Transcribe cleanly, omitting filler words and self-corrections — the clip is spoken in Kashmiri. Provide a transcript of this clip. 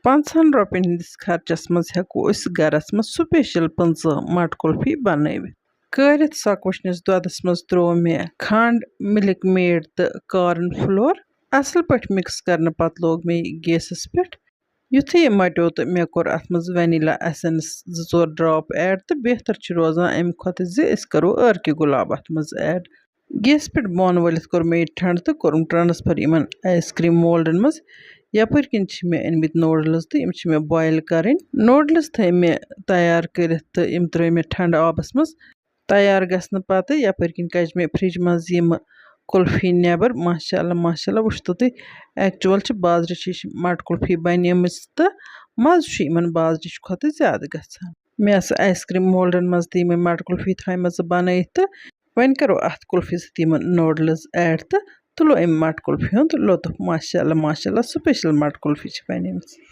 50 रۄपियन हंदिस खर्चस मज हेको अस गरस मज स्पेशल 50 मट कुल्फी बनवित। करित सकवुशनिस दुधस मज त्रो मे खंड, मिल्क मेड तो कॉर्न फ्लोर। असल पट मिक्स करने पत लोग मे गैसस पे। युथे यह मट्यो तो मे कोर अत मज वैनिला एसेंस 2-4 ड्रॉप ऐड तो बेहतर रोजान अम खुद करो अर्क गुलाब अत मज ऐड। गैस पे बोन वलित कोर मे ठंड तो कोरुम ट्रांसफर इन आइसक्रीम मोल्डन मज। यपर किन मे अनमित नूडल्स तो मे बॉयल करें। नूडल्स थे मे तैयार कर तो त्रो मे ठंड आबस मज। तैयार गसन पत यपर किन कज मे फ्रिज मज यम कुल्फी नेबर। माशाअल्लाह माशाअल्लाह वुचतो तुम एक्चुअल बाजर मट कुल्फी बन तो मज बाजर खुद ज्यादा गसान। मे आइसक्रीम मोल्डन मज तम मट कुल्फी थम बनत तो वन करो अत कुल्फी सत नूडल्स ऐड तो तुलो अम मट कुल्फी हुंद लुत्फ। माशाअल्लाह माशाअल्लाह स्पेशल मट कुल्फी बन।